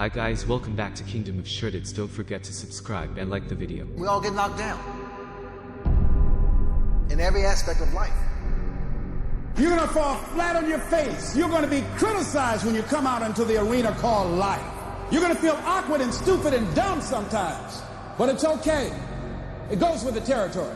Hi guys, welcome back to Kingdom of Shoreditch. Don't forget to subscribe and like the video. We all get knocked down in every aspect of life. You're gonna fall flat on your face. You're gonna be criticized when you come out into the arena called life. You're gonna feel awkward and stupid and dumb sometimes, but it's okay. It goes with the territory.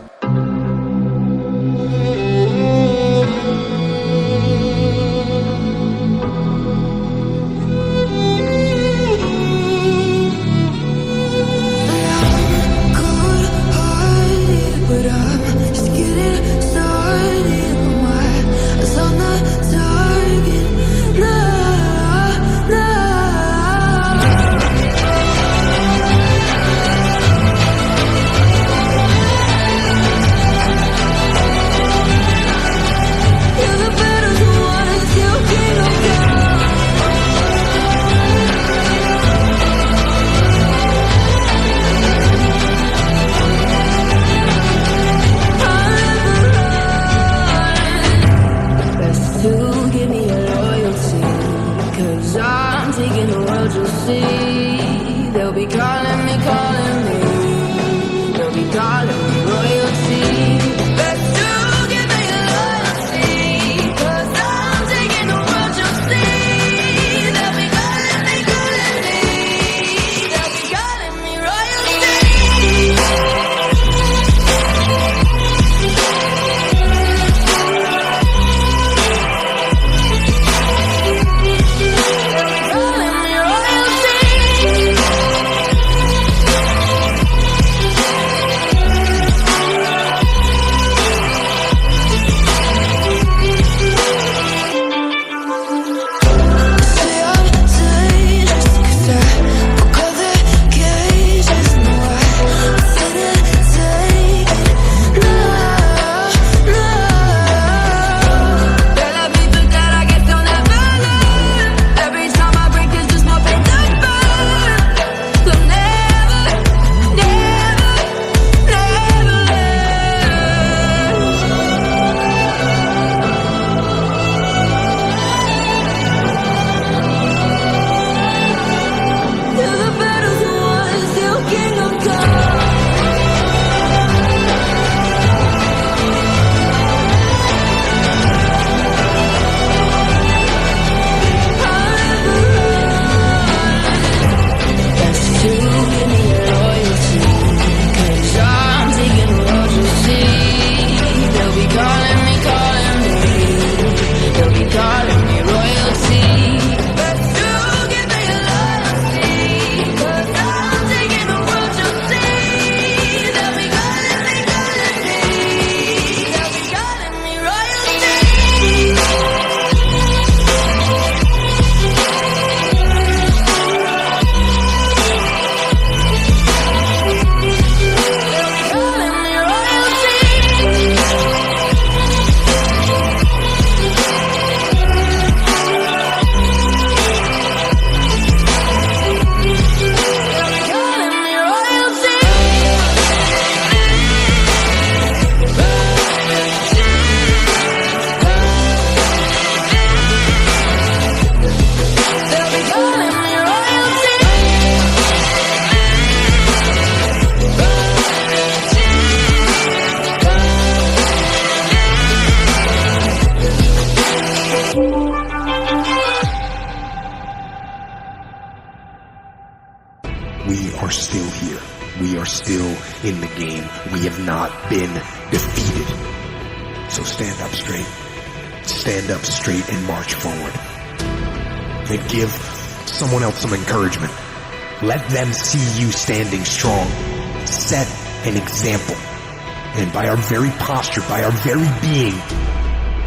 They'll be calling me, they'll be calling me royalty. Best to give me loyalty, 'cause I'm taking the world, you'll see. They'll be calling me, they'll be calling me royalty. We are still here. We are still in the game. We have not been defeated. So stand up straight. Stand up straight and march forward. And give someone else some encouragement. Let them see you standing strong. Set an example. And by our very posture, by our very being,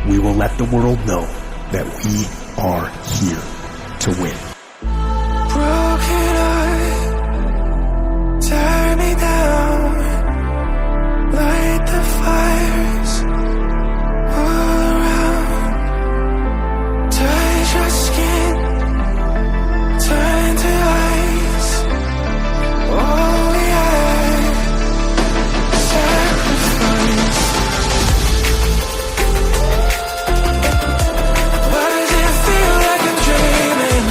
we will let the world know that we are here to win. Broken heart, tear me down, light the fires all around, touch your skin, turn to ice, all we had, sacrifice. Why does it feel like I'm dreaming?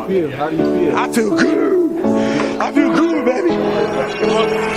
you feel? How do you feel? I feel good. I feel good, baby.